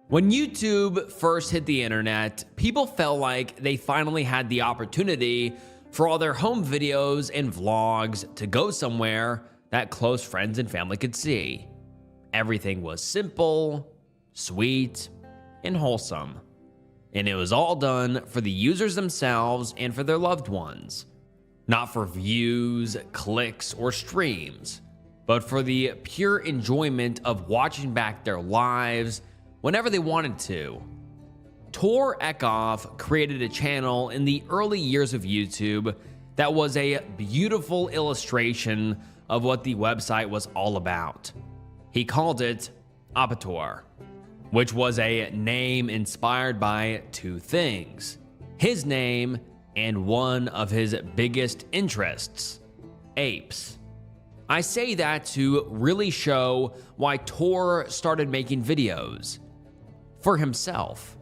When YouTube first hit the internet, people felt like they finally had the opportunity for all their home videos and vlogs to go somewhere that close friends and family could see. Everything was simple, sweet, and wholesome. And it was all done for the users themselves and for their loved ones. Not for views, clicks, or streams, but for the pure enjoyment of watching back their lives whenever they wanted to. Tor Eckhoff created a channel in the early years of YouTube that was a beautiful illustration of what the website was all about. He called it Apator, which was a name inspired by two things: his name and one of his biggest interests, apes. I say that to really show why Tor started making videos. For himself.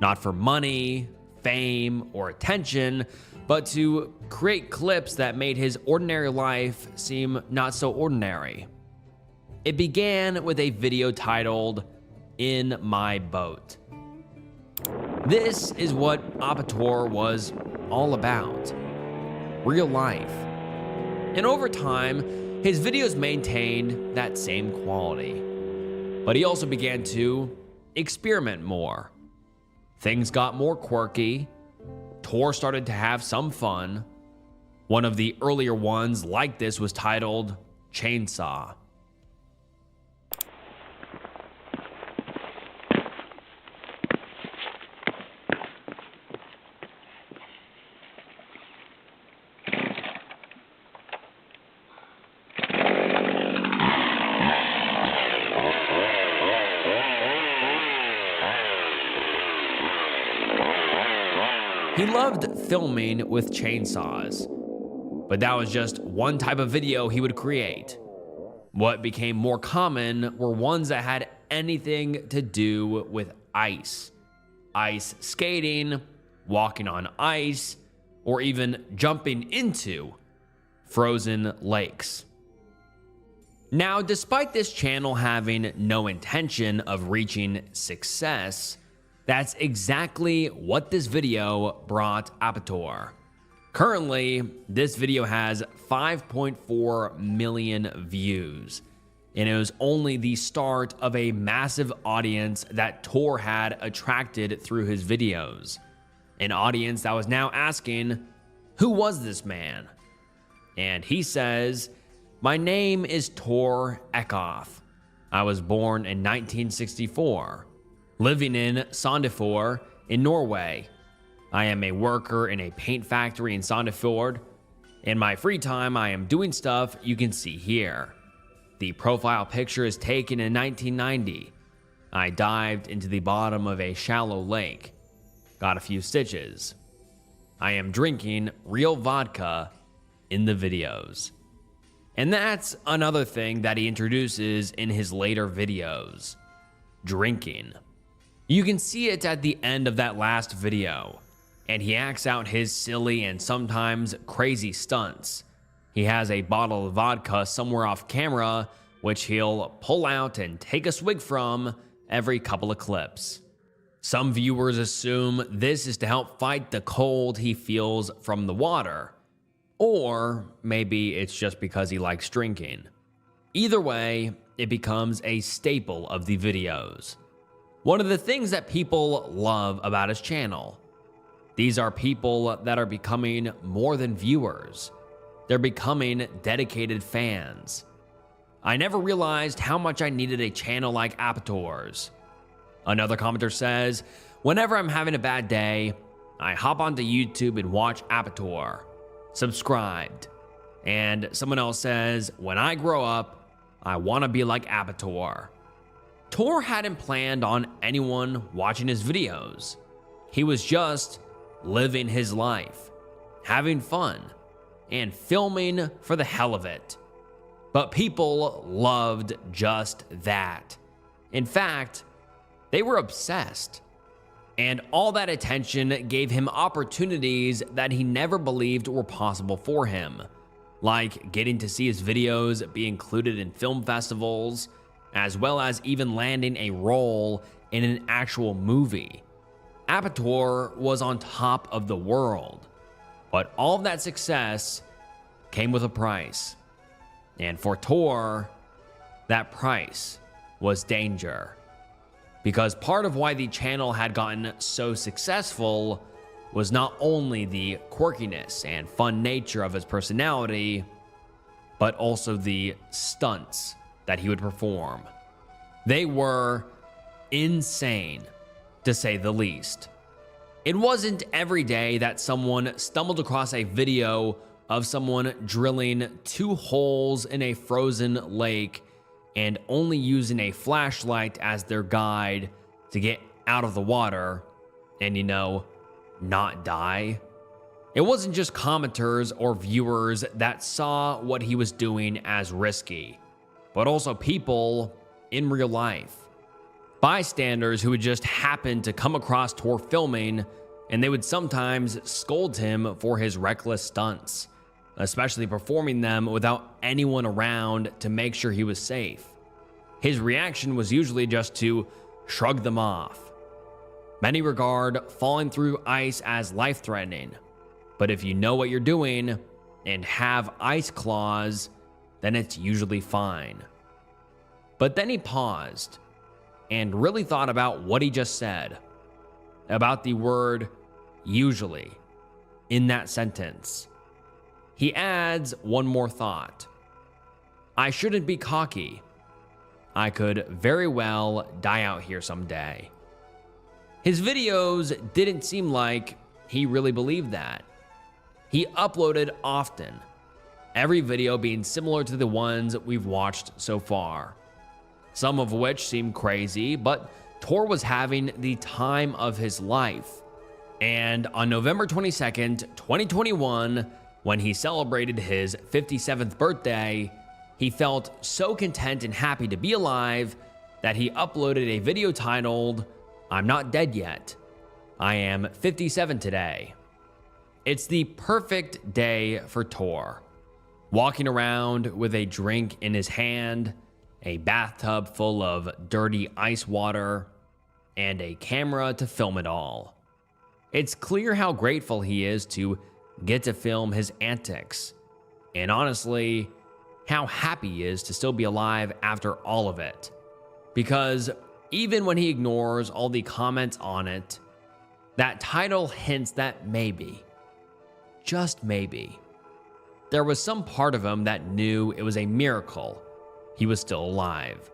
Not for money, fame, or attention, but to create clips that made his ordinary life seem not so ordinary. It began with a video titled, "In My Boat." This is what Apator was all about. Real life. And over time, his videos maintained that same quality. But he also began to experiment more. Things got more quirky. Tor started to have some fun. One of the earlier ones like this was titled Chainsaw. He loved filming with chainsaws, but that was just one type of video he would create. What became more common were ones that had anything to do with ice. Ice skating, walking on ice, or even jumping into frozen lakes. Now, despite this channel having no intention of reaching success, that's exactly what this video brought Apator. Currently, this video has 5.4 million views, and it was only the start of a massive audience that Tor had attracted through his videos. An audience that was now asking, who was this man? And he says, "My name is Tor Eckhoff. I was born in 1964. Living in Sandefjord in Norway. I am a worker in a paint factory in Sandefjord. In my free time, I am doing stuff you can see here. The profile picture is taken in 1990. I dived into the bottom of a shallow lake. Got a few stitches. I am drinking real vodka in the videos." And that's another thing that he introduces in his later videos: drinking. You can see it at the end of that last video, and he acts out his silly and sometimes crazy stunts. He has a bottle of vodka somewhere off camera, which he'll pull out and take a swig from every couple of clips. Some viewers assume this is to help fight the cold he feels from the water, or maybe it's just because he likes drinking. Either way, it becomes a staple of the videos. One of the things that people love about his channel. These are people that are becoming more than viewers. They're becoming dedicated fans. I never realized how much I needed a channel like Apator's. Another commenter says, "Whenever I'm having a bad day, I hop onto YouTube and watch Apator. Subscribed." And someone else says, "When I grow up, I want to be like Apator." Tor hadn't planned on anyone watching his videos. He was just living his life, having fun, and filming for the hell of it. But people loved just that. In fact, they were obsessed. And all that attention gave him opportunities that he never believed were possible for him, like getting to see his videos be included in film festivals, as well as even landing a role in an actual movie. Apator was on top of the world, but all of that success came with a price. And for Tor, that price was danger. Because part of why the channel had gotten so successful was not only the quirkiness and fun nature of his personality, but also the stunts that he would perform. They were insane, to say the least. It wasn't every day that someone stumbled across a video of someone drilling 2 holes in a frozen lake and only using a flashlight as their guide to get out of the water and, not die. It wasn't just commenters or viewers that saw what he was doing as risky, but also people in real life. Bystanders who would just happen to come across Tor filming, and they would sometimes scold him for his reckless stunts, especially performing them without anyone around to make sure he was safe. His reaction was usually just to shrug them off. Many regard falling through ice as life-threatening, but if you know what you're doing and have ice claws, then it's usually fine. But then he paused and really thought about what he just said, about the word usually in that sentence. He adds one more thought. I shouldn't be cocky. I could very well die out here someday. His videos didn't seem like he really believed that. He uploaded often, every video being similar to the ones we've watched so far. Some of which seem crazy, but Tor was having the time of his life. And on November 22nd, 2021, when he celebrated his 57th birthday, he felt so content and happy to be alive that he uploaded a video titled, I'm not dead yet. I am 57 today. It's the perfect day for Tor. Walking around with a drink in his hand, a bathtub full of dirty ice water, and a camera to film it all. It's clear how grateful he is to get to film his antics, and honestly, how happy he is to still be alive after all of it. Because even when he ignores all the comments on it, that title hints that maybe, just maybe, there was some part of him that knew it was a miracle he was still alive.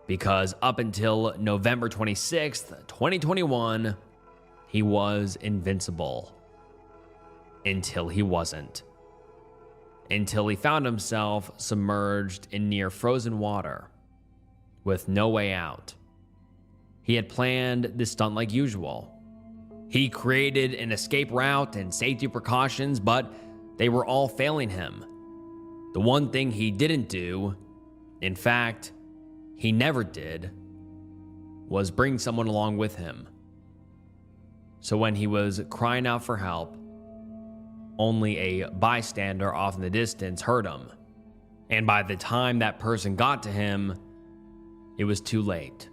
Because up until November 26th, 2021, he was invincible. Until he wasn't. Until he found himself submerged in near frozen water, with no way out. He had planned this stunt like usual. He created an escape route and safety precautions, but they were all failing him. The one thing he didn't do, in fact, he never did, was bring someone along with him. So when he was crying out for help, only a bystander off in the distance heard him. And by the time that person got to him, it was too late.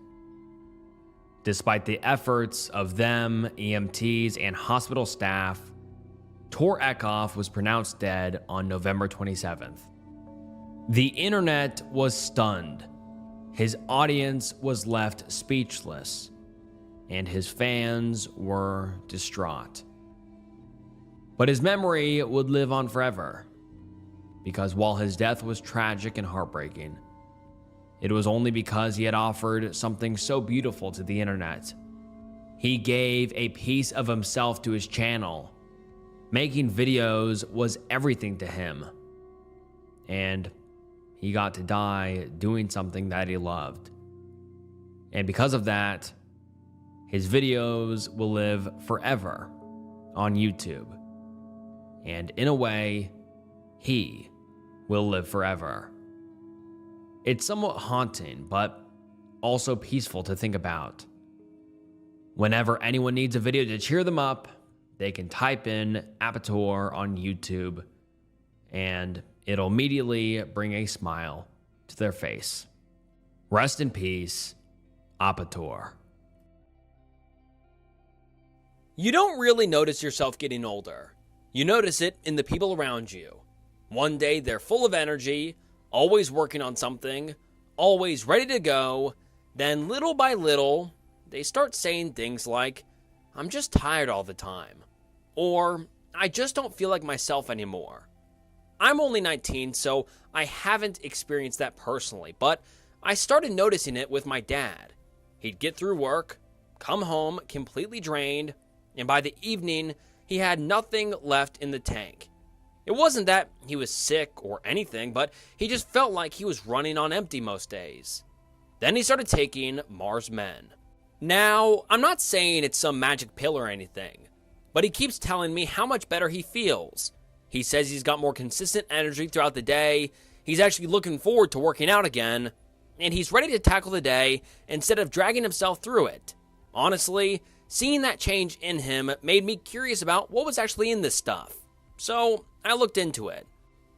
Despite the efforts of them, EMTs, and hospital staff, Tor Eckhoff was pronounced dead on November 27th. The internet was stunned. His audience was left speechless, and his fans were distraught. But his memory would live on forever, because while his death was tragic and heartbreaking, it was only because he had offered something so beautiful to the internet. He gave a piece of himself to his channel. Making videos was everything to him. And he got to die doing something that he loved. And because of that, his videos will live forever on YouTube. And in a way, he will live forever. It's somewhat haunting, but also peaceful to think about. Whenever anyone needs a video to cheer them up, they can type in Apator on YouTube, and it'll immediately bring a smile to their face. Rest in peace, Apator. You don't really notice yourself getting older. You notice it in the people around you. One day they're full of energy, always working on something, always ready to go. Then little by little, they start saying things like, "I'm just tired all the time," or "I just don't feel like myself anymore." I'm only 19, so I haven't experienced that personally, but I started noticing it with my dad. He'd get through work, come home completely drained, and by the evening, he had nothing left in the tank. It wasn't that he was sick or anything, but he just felt like he was running on empty most days. Then he started taking Mars Men. Now, I'm not saying it's some magic pill or anything, but he keeps telling me how much better he feels. He says he's got more consistent energy throughout the day, he's actually looking forward to working out again, and he's ready to tackle the day instead of dragging himself through it. Honestly, seeing that change in him made me curious about what was actually in this stuff. So I looked into it.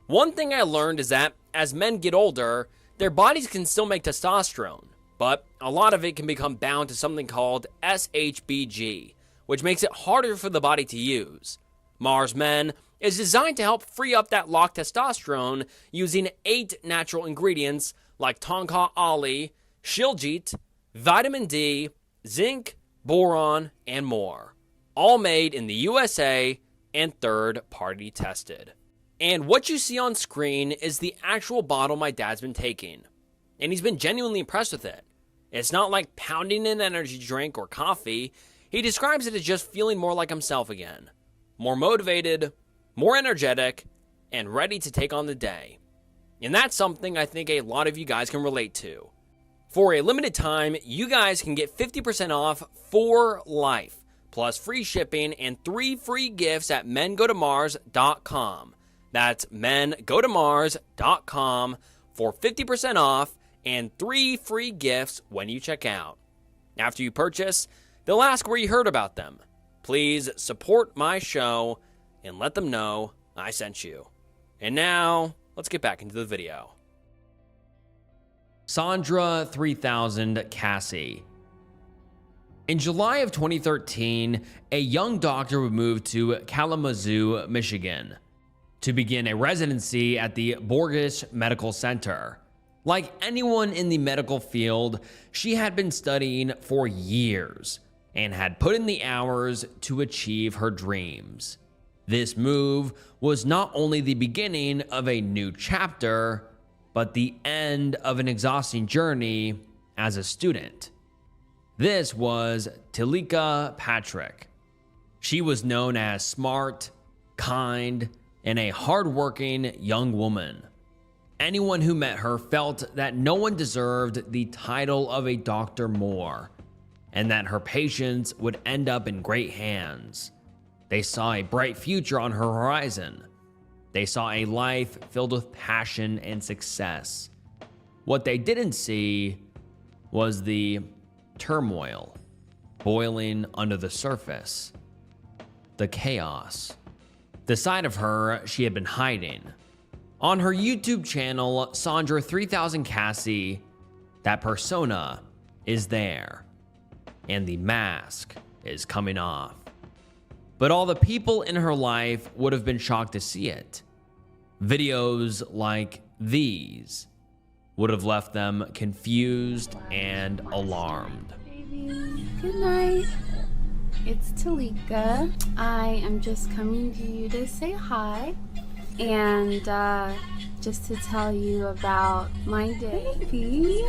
One thing I learned is that as men get older, their bodies can still make testosterone, but a lot of it can become bound to something called SHBG, which makes it harder for the body to use. Mars Men is designed to help free up that locked testosterone using 8 natural ingredients like tonka ali, shilajit, vitamin D, zinc, boron, and more. All made in the USA and third-party tested. And what you see on screen is the actual bottle my dad's been taking. And he's been genuinely impressed with it. It's not like pounding an energy drink or coffee. He describes it as just feeling more like himself again. More motivated, more energetic, and ready to take on the day. And that's something I think a lot of you guys can relate to. For a limited time, you guys can get 50% off for life, plus free shipping and 3 free gifts at mengotomars.com. That's mengotomars.com for 50% off and 3 free gifts when you check out. After you purchase, they'll ask where you heard about them. Please support my show and let them know I sent you. And now, let's get back into the video. Sandra 3000 Cassie. In July of 2013, a young doctor would move to Kalamazoo, Michigan, to begin a residency at the Borgess Medical Center. Like anyone in the medical field, she had been studying for years and had put in the hours to achieve her dreams. This move was not only the beginning of a new chapter, but the end of an exhausting journey as a student. This was Talika Patrick. She was known as smart, kind, and a hardworking young woman. Anyone who met her felt that no one deserved the title of a doctor more, and that her patients would end up in great hands. They saw a bright future on her horizon. They saw a life filled with passion and success. What they didn't see was the turmoil boiling under the surface, the chaos, the side of her she had been hiding. On her YouTube channel, Sandra 3000 Cassie, that persona is there, and the mask is coming off. But all the people in her life would have been shocked to see it. Videos like these would have left them confused and alarmed. Baby, good night. It's Talika. I am just coming to you to say hi and just to tell you about my day. Baby,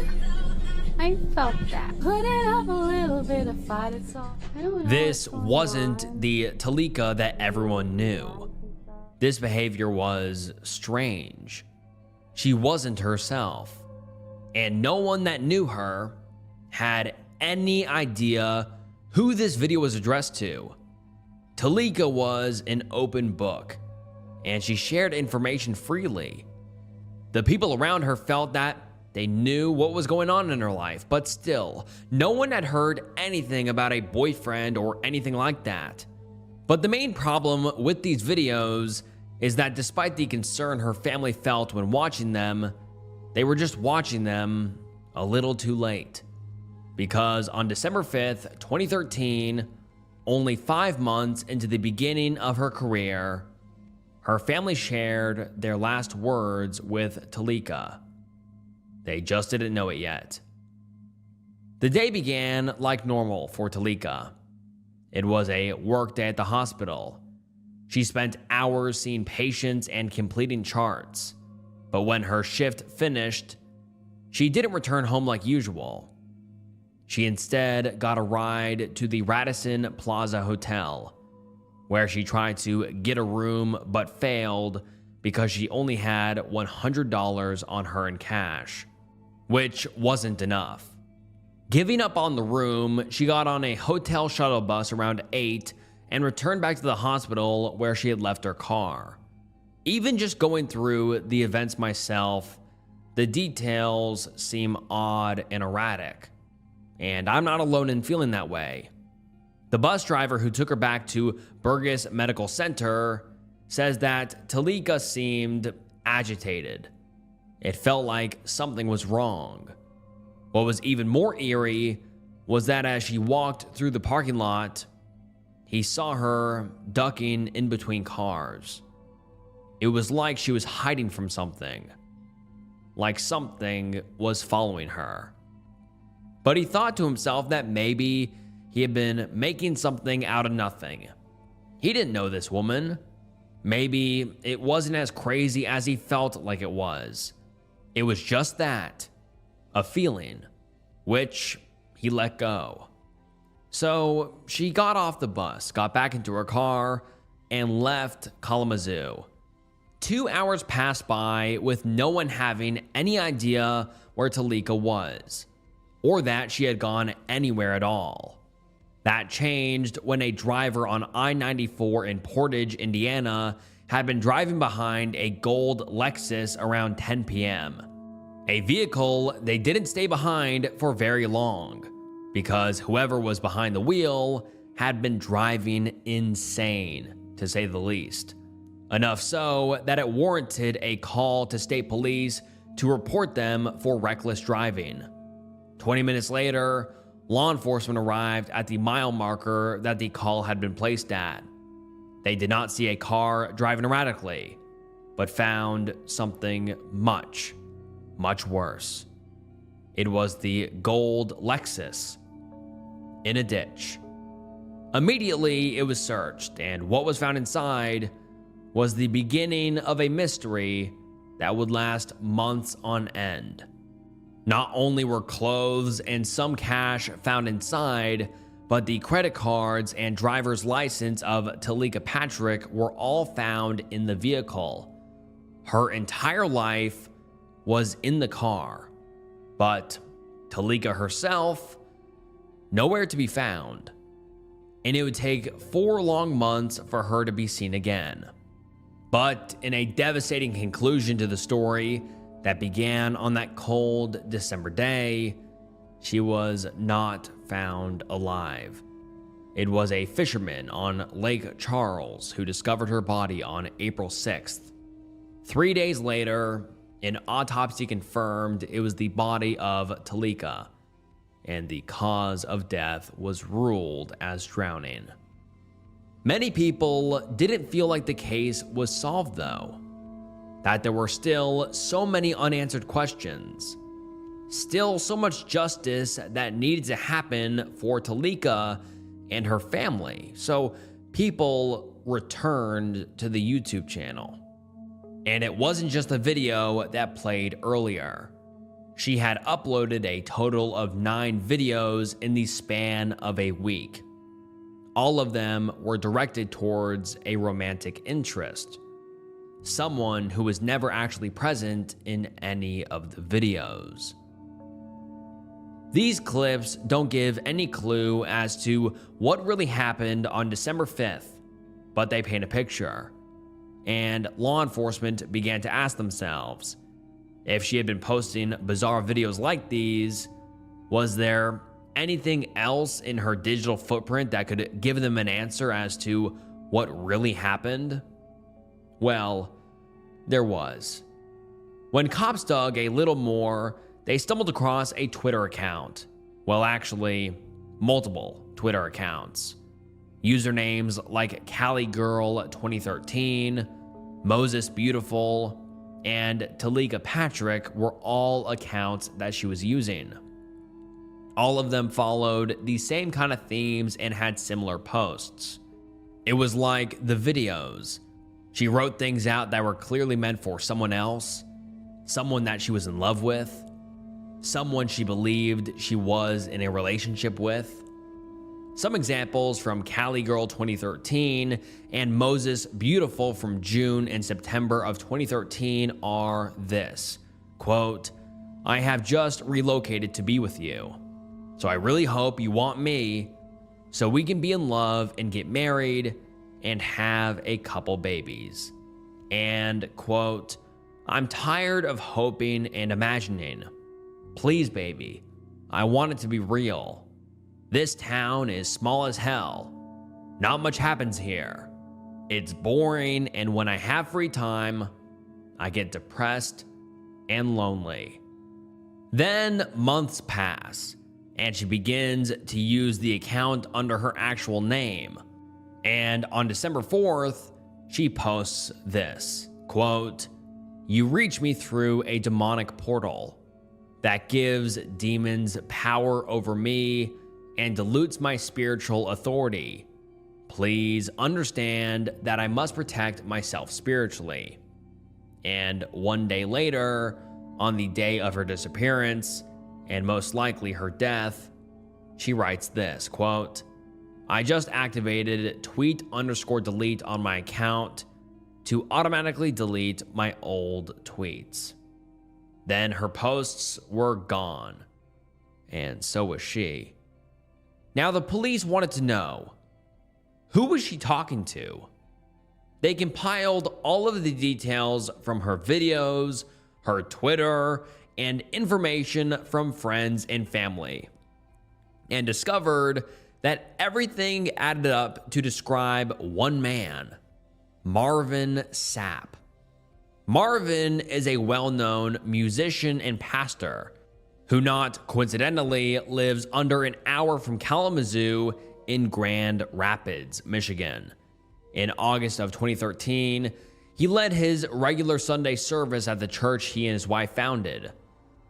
I felt that. Put it up a little bit of fight. It's all. This wasn't the Talika that everyone knew. This behavior was strange. She wasn't herself, and no one that knew her had any idea who this video was addressed to. Talika was an open book, and she shared information freely. The people around her felt that they knew what was going on in her life, but still, no one had heard anything about a boyfriend or anything like that. But the main problem with these videos is that despite the concern her family felt when watching them, they were just watching them a little too late. Because on December 5th, 2013, only 5 months into the beginning of her career, her family shared their last words with Talika. They just didn't know it yet. The day began like normal for Talika. It was a work day at the hospital. She spent hours seeing patients and completing charts, but when her shift finished, she didn't return home like usual. She instead got a ride to the Radisson Plaza Hotel, where she tried to get a room but failed because she only had $100 on her in cash, which wasn't enough. Giving up on the room, she got on a hotel shuttle bus around 8 and returned back to the hospital where she had left her car. Even just going through the events myself, the details seem odd and erratic. And I'm not alone in feeling that way. The bus driver who took her back to Burgess Medical Center says that Talika seemed agitated. It felt like something was wrong. What was even more eerie was that as she walked through the parking lot, he saw her ducking in between cars. It was like she was hiding from something, like something was following her. But he thought to himself that maybe he had been making something out of nothing. He didn't know this woman. Maybe it wasn't as crazy as he felt like it was. It was just that, a feeling, which he let go. So she got off the bus, got back into her car, and left Kalamazoo. 2 hours passed by with no one having any idea where Talika was, or that she had gone anywhere at all. That changed when a driver on I-94 in Portage, Indiana, had been driving behind a gold Lexus around 10 p.m. A vehicle they didn't stay behind for very long, because whoever was behind the wheel had been driving insane, to say the least. Enough so that it warranted a call to state police to report them for reckless driving. 20 minutes later, law enforcement arrived at the mile marker that the call had been placed at. They did not see a car driving erratically, but found something much, much worse. It was the gold Lexus in a ditch. Immediately, it was searched, and what was found inside was the beginning of a mystery that would last months on end. Not only were clothes and some cash found inside, but the credit cards and driver's license of Talika Patrick were all found in the vehicle. Her entire life was in the car, but Talika herself, nowhere to be found. And it would take 4 long months for her to be seen again. But in a devastating conclusion to the story that began on that cold December day, she was not found alive. It was a fisherman on Lake Charles who discovered her body on April 6th. 3 days later, an autopsy confirmed it was the body of Talika, and the cause of death was ruled as drowning. Many people didn't feel like the case was solved, though. That there were still so many unanswered questions. Still so much justice that needed to happen for Talika and her family. So people returned to the YouTube channel. And it wasn't just the video that played earlier. She had uploaded a total of 9 videos in the span of a week. All of them were directed towards a romantic interest, someone who was never actually present in any of the videos. These clips don't give any clue as to what really happened on December 5th, but they paint a picture. And law enforcement began to ask themselves, if she had been posting bizarre videos like these, was there anything else in her digital footprint that could give them an answer as to what really happened? Well, there was. When cops dug a little more, they stumbled across a Twitter account. Well, actually, multiple Twitter accounts. Usernames like CallieGirl2013, Moses Beautiful, and Talika Patrick were all accounts that she was using. All of them followed the same kind of themes and had similar posts. It was like the videos. She wrote things out that were clearly meant for someone else, someone that she was in love with, someone she believed she was in a relationship with. Some examples from CallieGirl2013 and Moses Beautiful from June and September of 2013 are this, quote, "I have just relocated to be with you, so I really hope you want me so we can be in love and get married and have a couple babies." And quote, "I'm tired of hoping and imagining. Please, baby, I want it to be real. This town is small as hell. Not much happens here. It's boring, and when I have free time, I get depressed and lonely." Then months pass, and she begins to use the account under her actual name. And on December 4th, she posts this, quote, "You reach me through a demonic portal that gives demons power over me and dilutes my spiritual authority. Please understand that I must protect myself spiritually." And one day later, on the day of her disappearance, and most likely her death, she writes this, quote, "I just activated tweet_delete on my account to automatically delete my old tweets." Then her posts were gone, and so was she. Now the police wanted to know, who was she talking to? They compiled all of the details from her videos, her Twitter, and information from friends and family, and discovered that everything added up to describe one man, Marvin Sapp. Marvin is a well-known musician and pastor who, not coincidentally, lives under an hour from Kalamazoo in Grand Rapids, Michigan. In August of 2013, he led his regular Sunday service at the church he and his wife founded,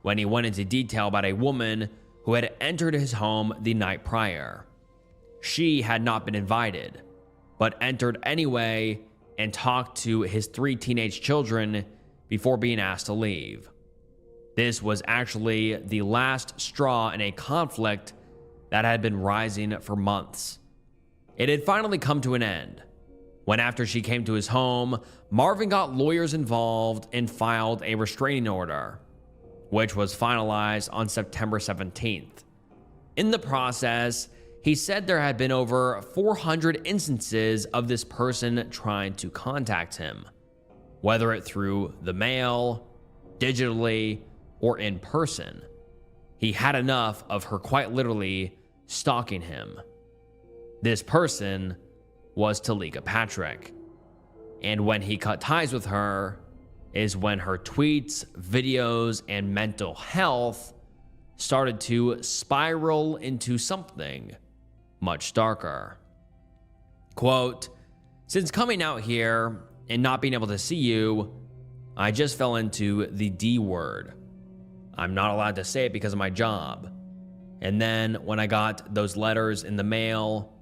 when he went into detail about a woman who had entered his home the night prior. She had not been invited, but entered anyway and talked to his 3 teenage children before being asked to leave. This was actually the last straw in a conflict that had been rising for months. It had finally come to an end when, after she came to his home, Marvin got lawyers involved and filed a restraining order, which was finalized on September 17th. In the process, he said there had been over 400 instances of this person trying to contact him, whether it through the mail, digitally, or in person. He had enough of her quite literally stalking him. This person was Talika Patrick. And when he cut ties with her is when her tweets, videos, and mental health started to spiral into something much darker. Quote, "Since coming out here and not being able to see you, I just fell into the D word. I'm not allowed to say it because of my job. And then when I got those letters in the mail,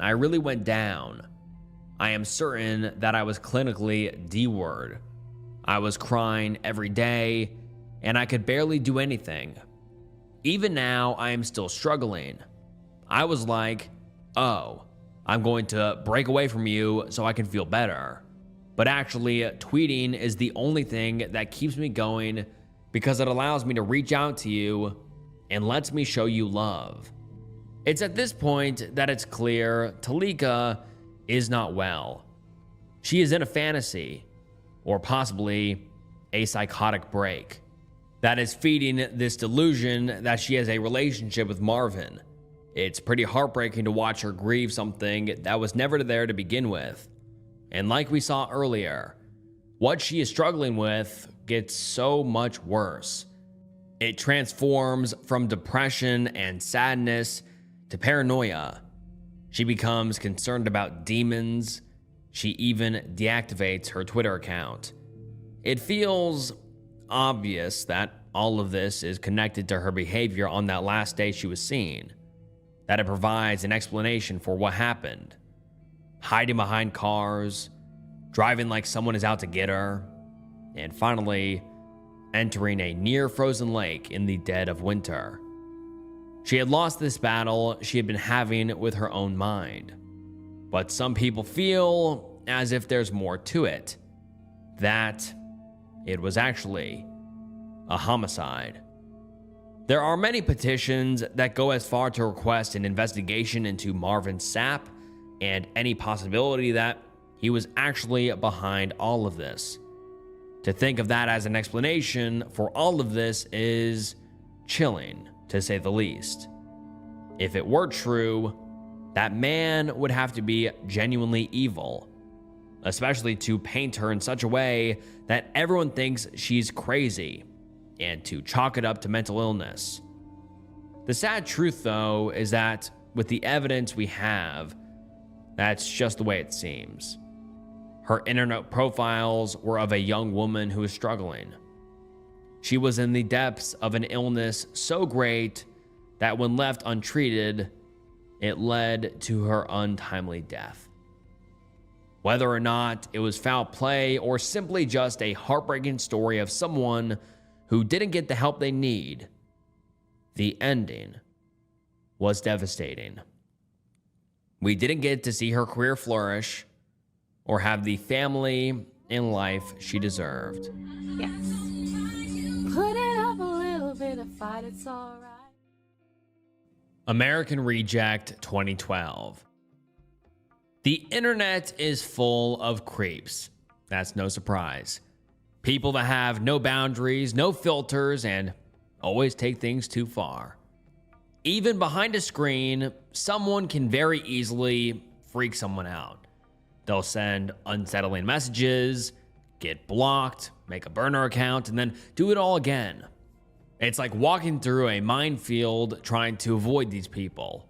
I really went down. I am certain that I was clinically D word. I was crying every day and I could barely do anything. Even now, I am still struggling. I was like, oh, I'm going to break away from you so I can feel better. But actually, tweeting is the only thing that keeps me going because it allows me to reach out to you and lets me show you love." It's at this point that it's clear Talika is not well. She is in a fantasy, or possibly a psychotic break, that is feeding this delusion that she has a relationship with Marvin. It's pretty heartbreaking to watch her grieve something that was never there to begin with. And like we saw earlier, what she is struggling with gets so much worse. It transforms from depression and sadness to paranoia. She becomes concerned about demons. She even deactivates her Twitter account. It feels obvious that all of this is connected to her behavior on that last day she was seen, that it provides an explanation for what happened. Hiding behind cars, driving like someone is out to get her, and finally entering a near-frozen lake in the dead of winter. She had lost this battle she had been having with her own mind. But some people feel as if there's more to it, that it was actually a homicide. There are many petitions that go as far to request an investigation into Marvin Sapp and any possibility that he was actually behind all of this. To think of that as an explanation for all of this is chilling, to say the least. If it were true, that man would have to be genuinely evil, especially to paint her in such a way that everyone thinks she's crazy, and to chalk it up to mental illness. The sad truth, though, is that with the evidence we have, that's just the way it seems. Her internet profiles were of a young woman who was struggling. She was in the depths of an illness so great that when left untreated, it led to her untimely death. Whether or not it was foul play or simply just a heartbreaking story of someone who didn't get the help they need, the ending was devastating. We didn't get to see her career flourish or have the family and life she deserved. Yes. Put it up a little bit of fight, it's alright. American Reject 2012. The internet is full of creeps. That's no surprise. People that have no boundaries, no filters, and always take things too far. Even behind a screen, someone can very easily freak someone out. They'll send unsettling messages, get blocked, make a burner account, and then do it all again. It's like walking through a minefield trying to avoid these people.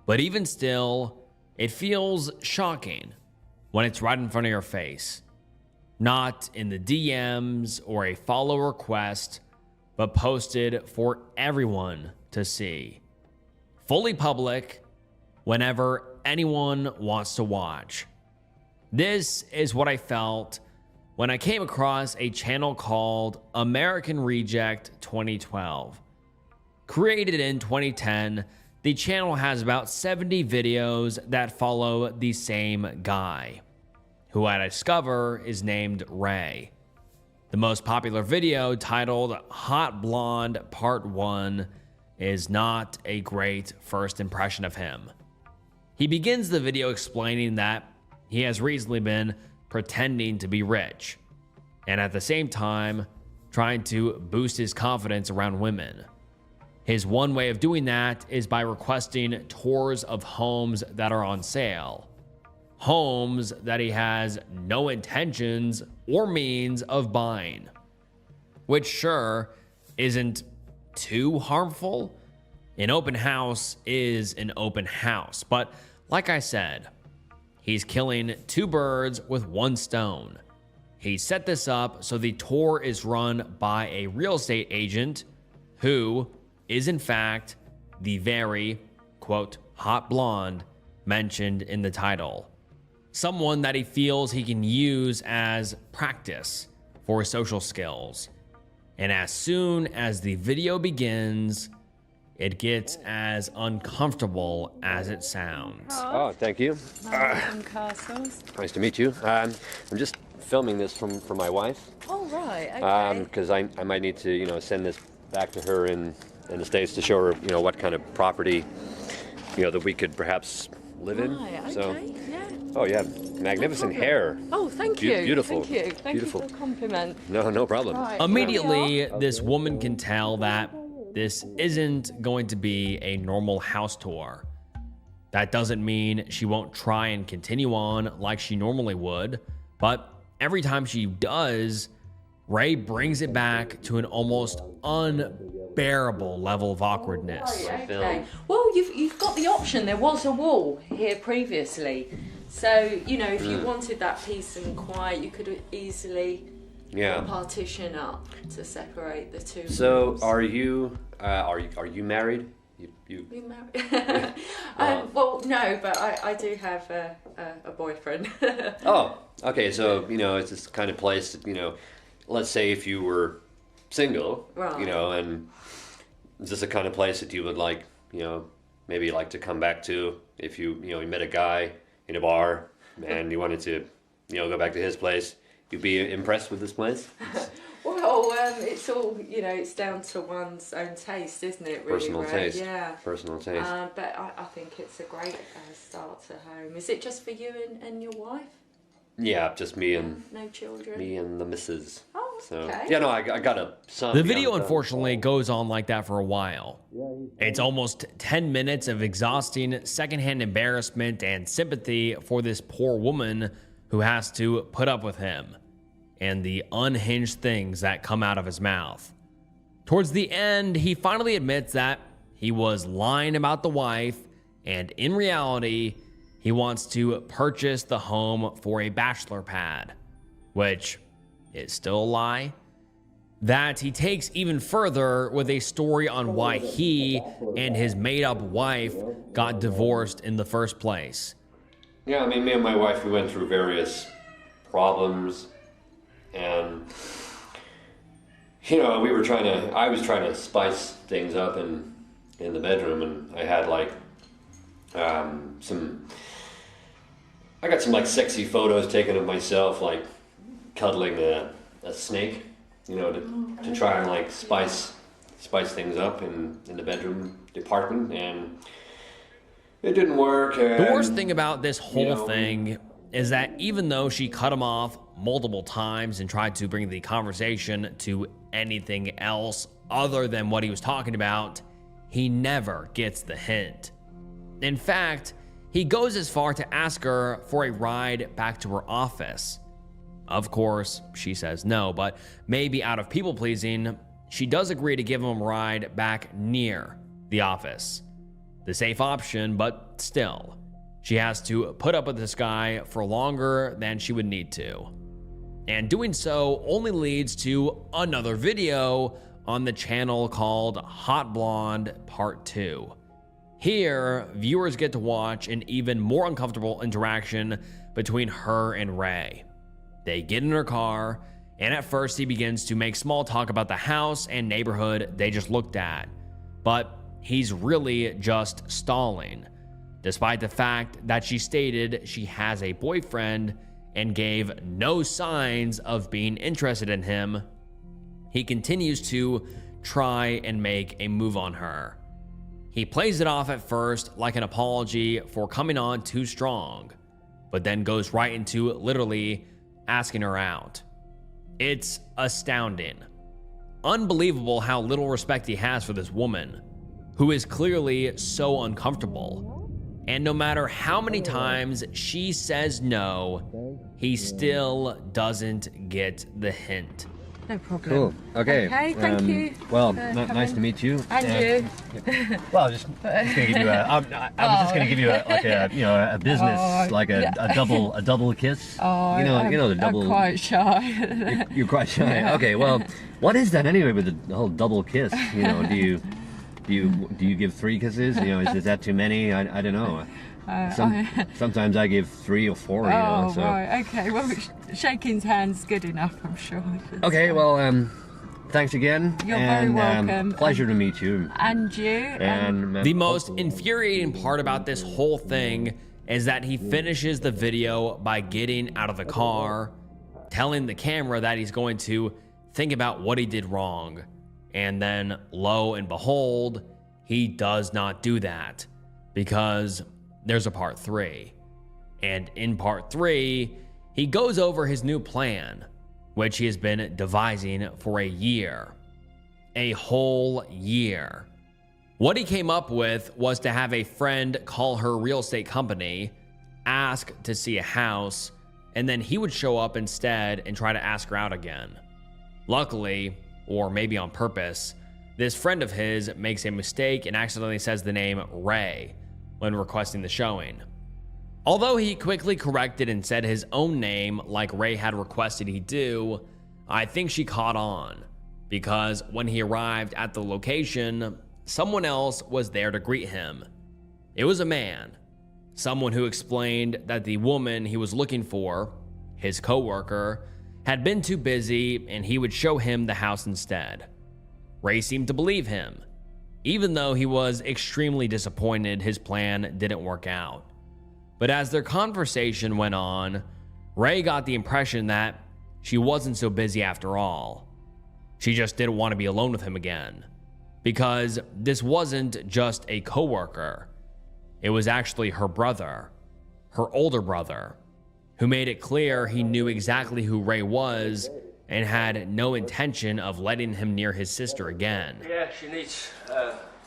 But even still, it feels shocking when it's right in front of your face. Not in the DMs or a follow request, but posted for everyone to see. Fully public, whenever anyone wants to watch. This is what I felt when I came across a channel called American Reject 2012. Created in 2010, the channel has about 70 videos that follow the same guy, who I discover is named Ray. The most popular video, titled Hot Blonde Part 1, is not a great first impression of him. He begins the video explaining that he has recently been pretending to be rich, and at the same time, trying to boost his confidence around women. His one way of doing that is by requesting tours of homes that are on sale. Homes that he has no intentions or means of buying. Which sure isn't too harmful. An open house is an open house, but like I said, he's killing two birds with one stone. He set this up so the tour is run by a real estate agent who is in fact the very, quote, hot blonde mentioned in the title. Someone that he feels he can use as practice for his social skills. And as soon as the video begins, it gets as uncomfortable as it sounds. Oh, thank you. Castles. Nice to meet you. I'm just filming this for my wife. Oh, right, okay. Because I might need to, send this back to her in the States to show her, what kind of property, that we could perhaps live in. Right, okay, so, yeah. Oh, yeah. Magnificent hair. Oh, thank you. Beautiful. Thank you. Thank Beautiful. you for the compliment. No problem. Right. Immediately, this woman can tell that this isn't going to be a normal house tour. That doesn't mean she won't try and continue on like she normally would, but every time she does, Ray brings it back to an almost unbearable level of awkwardness. Right, film. okay. Well, you've got the option. There was a wall here previously. So, you know, if you wanted that peace and quiet, you could easily partition up to separate the two So, rooms. are you married? You You married? Well, no, but I do have a boyfriend. Oh, okay. So, it's this kind of place that, let's say if you were single, Right. and is this the kind of place that you would like, maybe like to come back to if you met a guy in a bar and you wanted to, go back to his place? You'd be impressed with this place? Well, it's all, it's down to one's own taste, isn't it, really? Personal Ray? taste. Yeah. Personal taste. But I think it's a great start to home. Is it just for you and your wife? Yeah, just me and No children? the missus. Oh, So, okay. yeah, no, I got a son. The video unfortunately goes on like that for a while. It's almost 10 minutes of exhausting secondhand embarrassment and sympathy for this poor woman who has to put up with him and the unhinged things that come out of his mouth. Towards the end, he finally admits that he was lying about the wife, and in reality, he wants to purchase the home for a bachelor pad, which is still a lie. That he takes even further with a story on why he and his made-up wife got divorced in the first place. Yeah, I mean, me and my wife, we went through various problems, and I was trying to spice things up in the bedroom, and I had like I got some like sexy photos taken of myself, like cuddling a snake, to try and like spice things up in the bedroom department, and it didn't work. And, The worst thing about this whole thing is that even though she cut him off multiple times and tried to bring the conversation to anything else other than what he was talking about, he never gets the hint. In fact, he goes as far to ask her for a ride back to her office. Of course, she says no, but maybe out of people-pleasing, she does agree to give him a ride back near the office. The safe option, but still, she has to put up with this guy for longer than she would need to. And doing so only leads to another video on the channel called Hot Blonde Part 2. Here, viewers get to watch an even more uncomfortable interaction between her and Ray. They get in her car, and at first he begins to make small talk about the house and neighborhood they just looked at. But he's really just stalling, despite the fact that she stated she has a boyfriend and gave no signs of being interested in him. He continues to try and make a move on her. He plays it off at first like an apology for coming on too strong, but then goes right into literally asking her out. It's astounding. Unbelievable how little respect he has for this woman, who is clearly so uncomfortable. And no matter how many times she says no, he still doesn't get the hint. No problem. Cool. Okay. Okay, thank you. Well, for nice coming. to meet you. And you. Well, just gonna give you a. I was just gonna give you a business like a double kiss. Oh, you know the double. I'm quite shy. You're quite shy. Yeah. Okay. Well, what is that anyway with the whole double kiss? Do you give 3 kisses? Is that too many? I don't know. Sometimes I give 3 or 4. Oh, So. right. Okay. Well, shaking hands good enough, I'm sure. Okay. Well, thanks again. You're very welcome. Pleasure to meet you. And you. And The most infuriating part about this whole thing is that he finishes the video by getting out of the car, telling the camera that he's going to think about what he did wrong. And then, lo and behold, he does not do that because there's a part 3. And in part 3, he goes over his new plan, which he has been devising for a year. A whole year. What he came up with was to have a friend call her real estate company, ask to see a house, and then he would show up instead and try to ask her out again. Luckily, or maybe on purpose, this friend of his makes a mistake and accidentally says the name Ray when requesting the showing. Although he quickly corrected and said his own name like Ray had requested he do, I think she caught on, because when he arrived at the location, someone else was there to greet him. It was a man, someone who explained that the woman he was looking for, his coworker, had been too busy and he would show him the house instead. Ray seemed to believe him, even though he was extremely disappointed his plan didn't work out. But as their conversation went on, Ray got the impression that she wasn't so busy after all. She just didn't want to be alone with him again, because this wasn't just a coworker. It was actually her brother, her older brother, who made it clear he knew exactly who Ray was and had no intention of letting him near his sister again. Yeah, she needs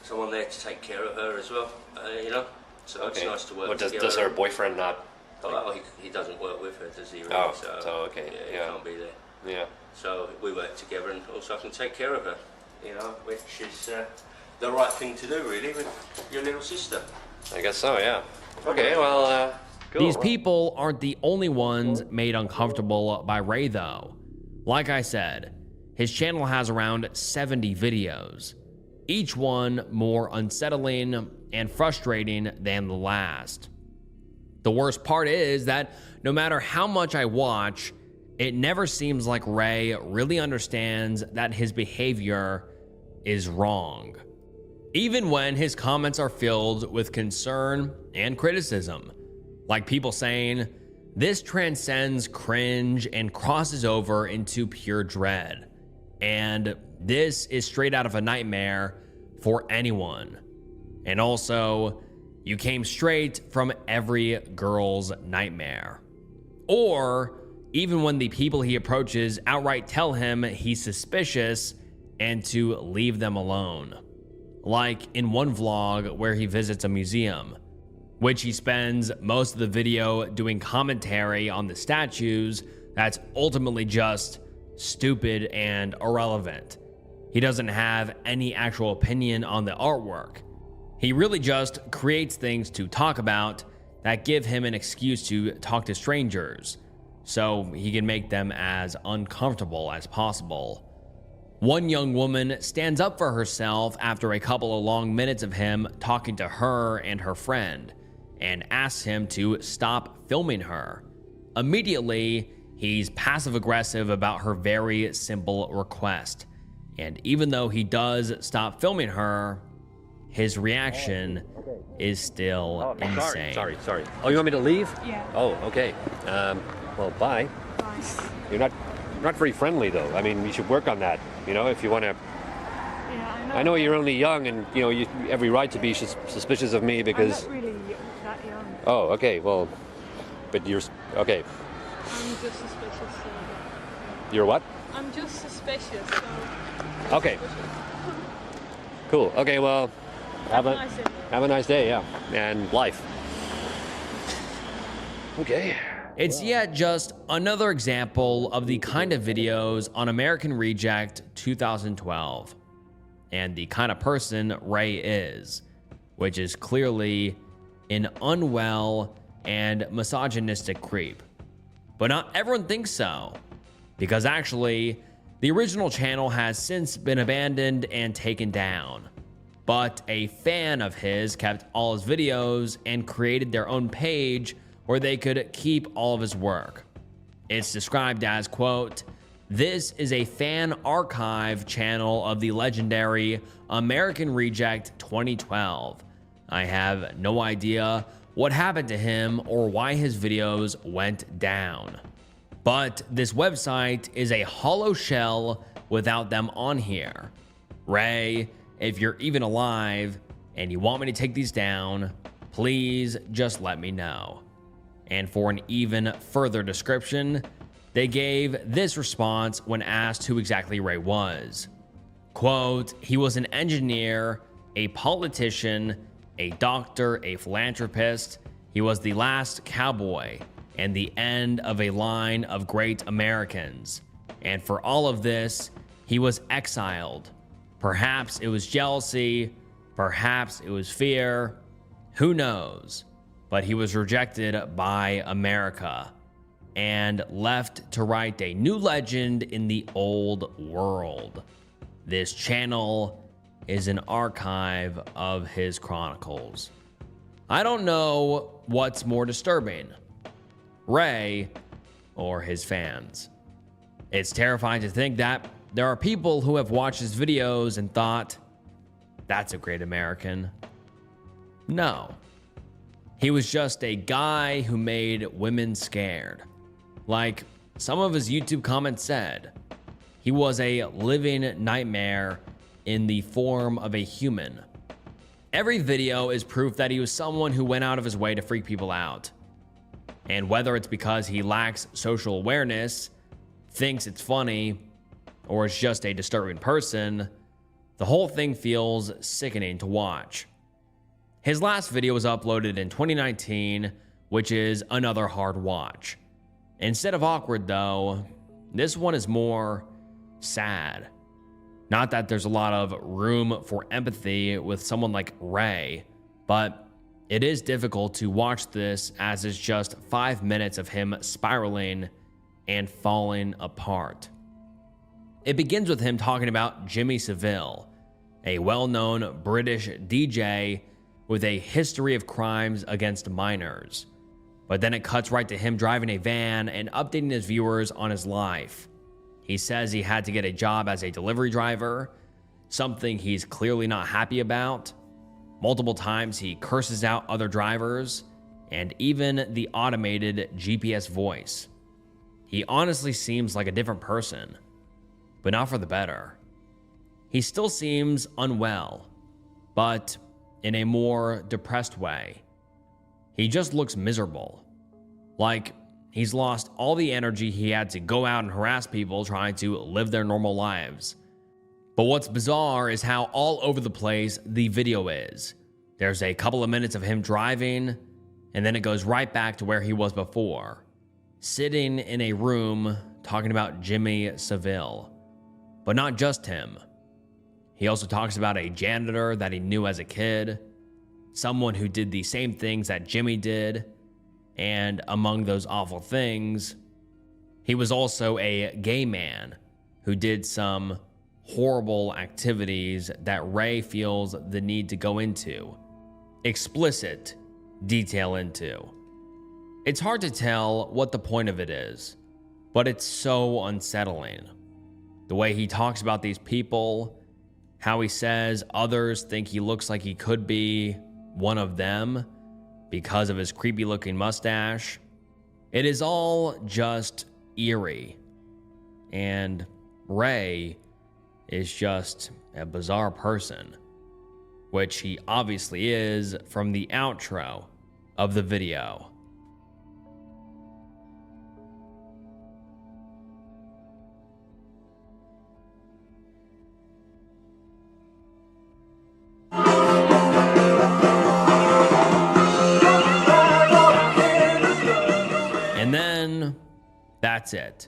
someone there to take care of her as well, so okay. It's nice to work together. Does her boyfriend not? Well, he doesn't work with her, does he really? Oh, so okay. Yeah, he can't be there. Yeah. So we work together and also I can take care of her, which is the right thing to do really with your little sister. I guess so, yeah. Okay, well, cool. These people aren't the only ones made uncomfortable by Ray though. Like I said, his channel has around 70 videos, each one more unsettling and frustrating than the last. The worst part is that no matter how much I watch, it never seems like Ray really understands that his behavior is wrong. Even when his comments are filled with concern and criticism, like people saying, "This transcends cringe and crosses over into pure dread," and "This is straight out of a nightmare for anyone," and also, "You came straight from every girl's nightmare." Or even when the people he approaches outright tell him he's suspicious and to leave them alone. Like in one vlog where he visits a museum, which he spends most of the video doing commentary on the statues that's ultimately just stupid and irrelevant. He doesn't have any actual opinion on the artwork. He really just creates things to talk about that give him an excuse to talk to strangers, so he can make them as uncomfortable as possible. One young woman stands up for herself after a couple of long minutes of him talking to her and her friend, and asks him to stop filming her. Immediately, he's passive-aggressive about her very simple request, and even though he does stop filming her, his reaction is still insane. Sorry. Oh, you want me to leave? Yeah. Oh, okay. Well, bye. Bye. You're not very friendly, though. I mean, you should work on that, if you want to. Yeah, I know you're only young, and, you have every right to be suspicious of me because... I'm not really that young. Oh, okay, well, but you're... Okay. I'm just suspicious. So... You're what? I'm just suspicious, so... Okay. Cool. Okay, well, have a nice day, yeah. And life. Okay. It's yet just another example of the kind of videos on American Reject 2012, and the kind of person Ray is, which is clearly an unwell and misogynistic creep. But not everyone thinks so, because actually, the original channel has since been abandoned and taken down. But a fan of his kept all his videos and created their own page where they could keep all of his work. It's described as, quote, "This is a fan archive channel of the legendary American Reject 2012. I have no idea what happened to him or why his videos went down. But this website is a hollow shell without them on here. Ray, if you're even alive and you want me to take these down, please just let me know." And for an even further description, they gave this response when asked who exactly Ray was. Quote, "He was an engineer, a politician, a doctor, a philanthropist. He was the last cowboy and the end of a line of great Americans. And for all of this, he was exiled. Perhaps it was jealousy, perhaps it was fear, who knows? But he was rejected by America and left to write a new legend in the old world. This channel is an archive of his chronicles. I don't know what's more disturbing, Ray or his fans. It's terrifying to think that there are people who have watched his videos and thought, that's a great American. No. He was just a guy who made women scared. Like some of his YouTube comments said, he was a living nightmare in the form of a human. Every video is proof that he was someone who went out of his way to freak people out. And whether it's because he lacks social awareness, thinks it's funny, or is just a disturbing person, the whole thing feels sickening to watch. His last video was uploaded in 2019, which is another hard watch. Instead of awkward though, this one is more sad. Not that there's a lot of room for empathy with someone like Ray, but it is difficult to watch this as it's just 5 minutes of him spiraling and falling apart. It begins with him talking about Jimmy Savile, a well-known British DJ with a history of crimes against minors. But then it cuts right to him driving a van and updating his viewers on his life. He says he had to get a job as a delivery driver, something he's clearly not happy about. Multiple times he curses out other drivers and even the automated GPS voice. He honestly seems like a different person, but not for the better. He still seems unwell, but in a more depressed way. He just looks miserable. Like he's lost all the energy he had to go out and harass people trying to live their normal lives. But what's bizarre is how all over the place the video is. There's a couple of minutes of him driving, and then it goes right back to where he was before, sitting in a room talking about Jimmy Savile. But not just him. He also talks about a janitor that he knew as a kid, someone who did the same things that Jimmy did, and among those awful things, he was also a gay man who did some horrible activities that Ray feels the need to go into, explicit detail into. It's hard to tell what the point of it is, but it's so unsettling. The way he talks about these people, how he says others think he looks like he could be one of them because of his creepy looking mustache. It is all just eerie. And Ray is just a bizarre person, which he obviously is from the outro of the video. And then that's it.